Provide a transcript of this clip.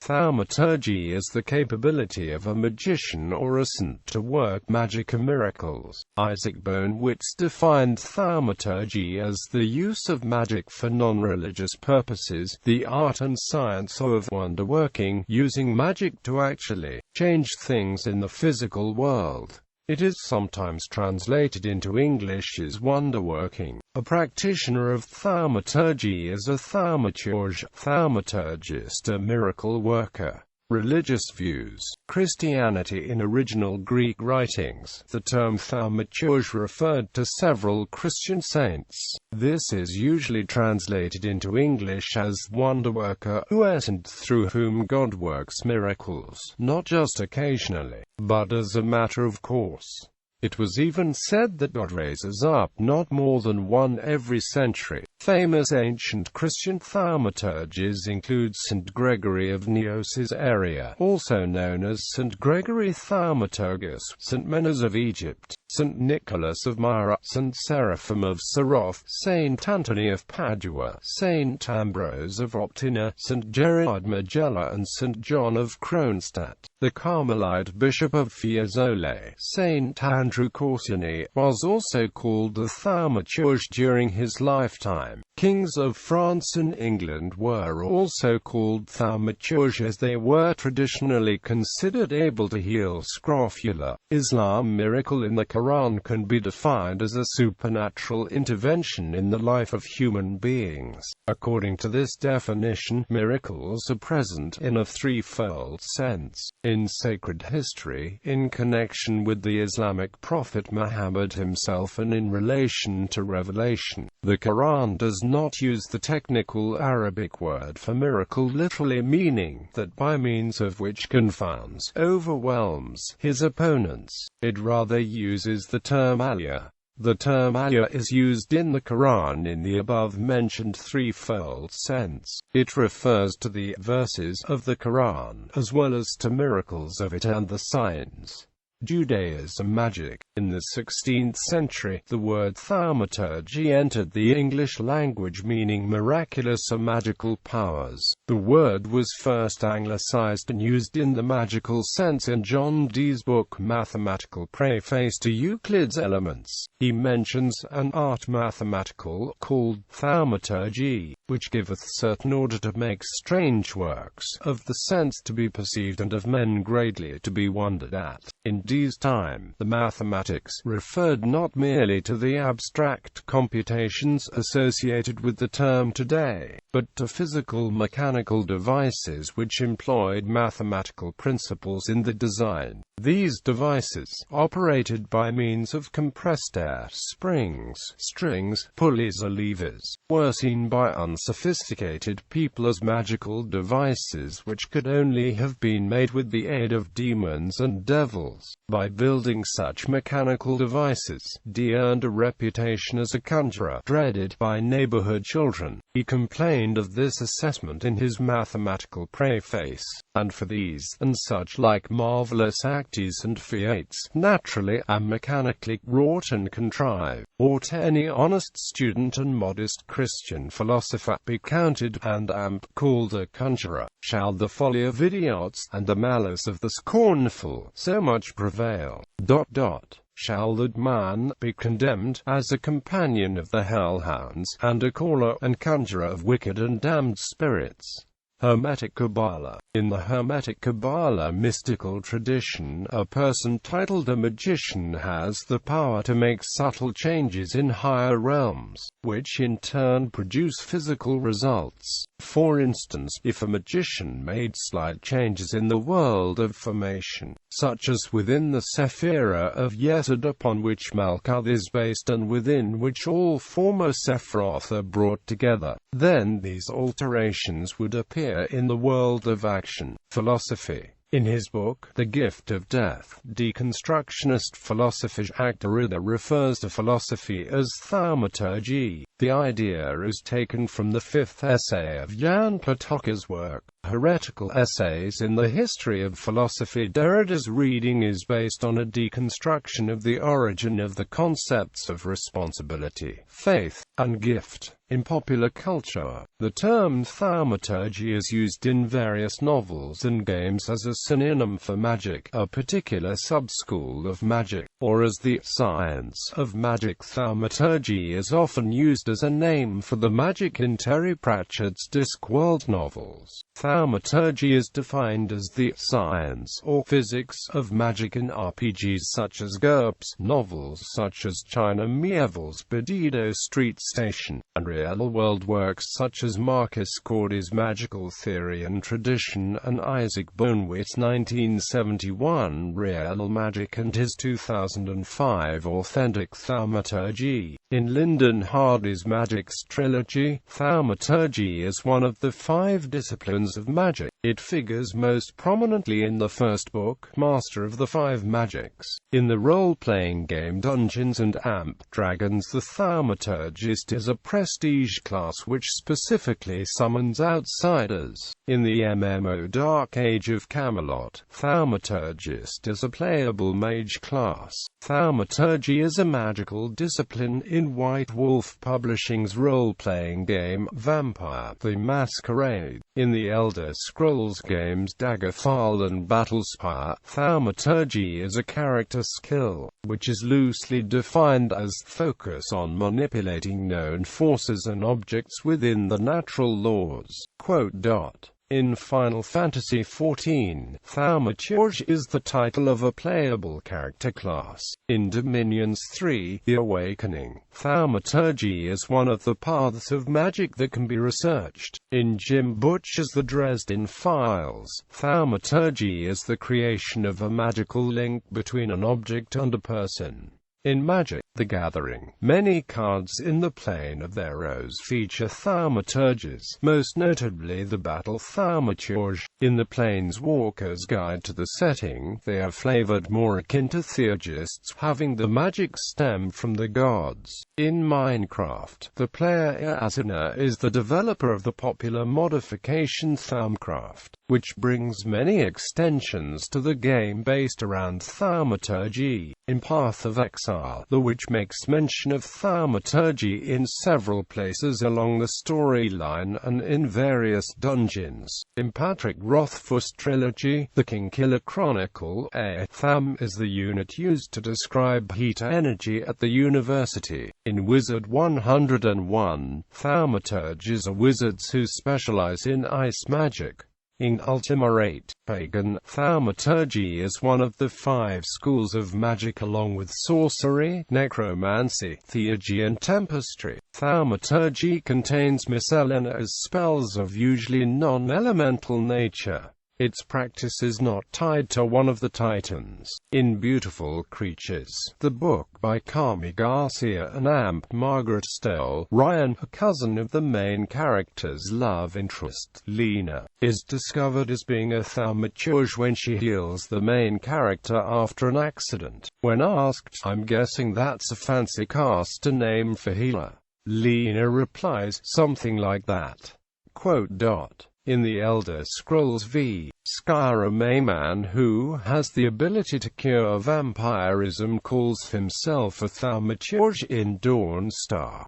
Thaumaturgy is the capability of a magician or a saint to work magic or miracles. Isaac Bonewits defined thaumaturgy as the use of magic for non-religious purposes, the art and science of wonderworking, using magic to actually change things in the physical world. It is sometimes translated into English as wonderworking. A practitioner of thaumaturgy is a thaumaturge, thaumaturgist, a miracle worker. Religious views. Christianity. In original Greek writings, the term thaumaturge referred to several Christian saints. This is usually translated into English as wonderworker, and through whom God works miracles, not just occasionally, but as a matter of course. It was even said that God raises up not more than one every century. Famous ancient Christian thaumaturges include St. Gregory of Nyos's area, also known as St. Gregory Thaumaturgist, St. Menas of Egypt, St. Nicholas of Myra, St. Seraphim of Saroth, St. Anthony of Padua, St. Ambrose of Optina, St. Gerard Majella and St. John of Kronstadt. The Carmelite Bishop of Fiesole, St. Andrew Corsini, was also called the thaumaturge during his lifetime. Kings of France and England were also called thaumaturge as they were traditionally considered able to heal scrofula. Islam. Miracle in the Quran can be defined as a supernatural intervention in the life of human beings. According to this definition, miracles are present in a threefold sense. In sacred history, in connection with the Islamic prophet Muhammad himself, and in relation to revelation. The Quran does not use the technical Arabic word for miracle literally, meaning that by means of which confounds, overwhelms his opponents. It rather uses the term ayah. The term ayah is used in the Quran in the above-mentioned threefold sense. It refers to the verses of the Quran, as well as to miracles of it and the signs. Judaism. Magic. In the 16th century, the word thaumaturgy entered the English language meaning miraculous or magical powers. The word was first anglicized and used in the magical sense in John Dee's book Mathematical Preface to Euclid's Elements. He mentions an art mathematical called thaumaturgy, which giveth certain order to make strange works, of the sense to be perceived and of men greatly to be wondered at. In Dee's time, the mathematics referred not merely to the abstract computations associated with the term today, but to physical mechanical devices which employed mathematical principles in the design. These devices, operated by means of compressed air, springs, strings, pulleys or levers, were seen by unsophisticated people as magical devices which could only have been made with the aid of demons and devils. By building such mechanical devices, Dee earned a reputation as a conjurer, dreaded by neighborhood children. He complained of this assessment in his mathematical preface, and for these, and such like marvelous acts and feats, naturally and mechanically wrought and contrived, ought any honest student and modest Christian philosopher be counted, and called a conjurer. Shall the folly of idiots, and the malice of the scornful, so much prevail? Shall the man be condemned as a companion of the hellhounds, and a caller and conjurer of wicked and damned spirits? Hermetic Kabbalah. In the Hermetic Kabbalah mystical tradition, a person titled a magician has the power to make subtle changes in higher realms, which in turn produce physical results. For instance, if a magician made slight changes in the world of formation, such as within the Sephira of Yesod upon which Malkuth is based and within which all former Sephiroth are brought together, then these alterations would appear in the world of action. Philosophy. In his book, The Gift of Death, deconstructionist philosopher Jacques Derrida refers to philosophy as thaumaturgy. The idea is taken from the fifth essay of Jan Platoka's work, Heretical Essays in the History of Philosophy. Derrida's reading is based on a deconstruction of the origin of the concepts of responsibility, faith, and gift. In popular culture, the term thaumaturgy is used in various novels and games as a synonym for magic, a particular sub-school of magic, or as the science of magic. Thaumaturgy is often used as a name for the magic in Terry Pratchett's Discworld novels. Thaumaturgy is defined as the science or physics of magic in RPGs such as GURPS, novels such as China Miéville's Perdido Street Station, and real-world works such as Marcus Cordy's Magical Theory and Tradition and Isaac Bonewits' 1971 Real Magic and his 2005 Authentic Thaumaturgy. In Lyndon Hardy's Magic's trilogy, thaumaturgy is one of the 5 disciplines of magic. It figures most prominently in the first book, Master of the 5 Magics. In the role-playing game Dungeons & Dragons, the thaumaturgist is a prestige class which specifically summons outsiders. In the MMO Dark Age of Camelot, thaumaturgist is a playable mage class. Thaumaturgy is a magical discipline in White Wolf Publishing's role-playing game Vampire: The Masquerade. In the Elder Scrolls games Daggerfall and Battlespire, thaumaturgy is a character skill, which is loosely defined as focus on manipulating known forces and objects within the natural laws. In Final Fantasy XIV, thaumaturge is the title of a playable character class. In Dominions 3: The Awakening, thaumaturgy is one of the paths of magic that can be researched. In Jim Butcher's The Dresden Files, thaumaturgy is the creation of a magical link between an object and a person. In Magic: The Gathering, many cards in the Plane of the Arrows feature thaumaturges, most notably the Battle Thaumaturge. In the Planeswalker's Guide to the Setting, they are flavored more akin to theurgists, having the magic stem from the gods. In Minecraft, the player Asuna is the developer of the popular modification Thaumcraft, which brings many extensions to the game based around thaumaturgy. In Path of Exile, the witch makes mention of thaumaturgy in several places along the storyline and in various dungeons. In Patrick Rothfuss trilogy, The Kingkiller Chronicle, Thaum is the unit used to describe heat energy at the university. In Wizard 101, thaumaturges are wizards who specialize in ice magic. In Ultima 8, Pagan, thaumaturgy is one of the 5 schools of magic along with sorcery, necromancy, theurgy and tempestry. Thaumaturgy contains miscellaneous spells of usually non-elemental nature. Its practice is not tied to one of the titans. In Beautiful Creatures, the book by Kami Garcia and Margaret Stoll, Ryan, a cousin of the main character's love interest, Lena, is discovered as being a thaumaturge when she heals the main character after an accident. When asked, "I'm guessing that's a fancy caster name for healer," Lena replies, "Something like that." In the Elder Scrolls V, Skyrim, a man who has the ability to cure vampirism calls himself a thaumaturge in Dawnstar.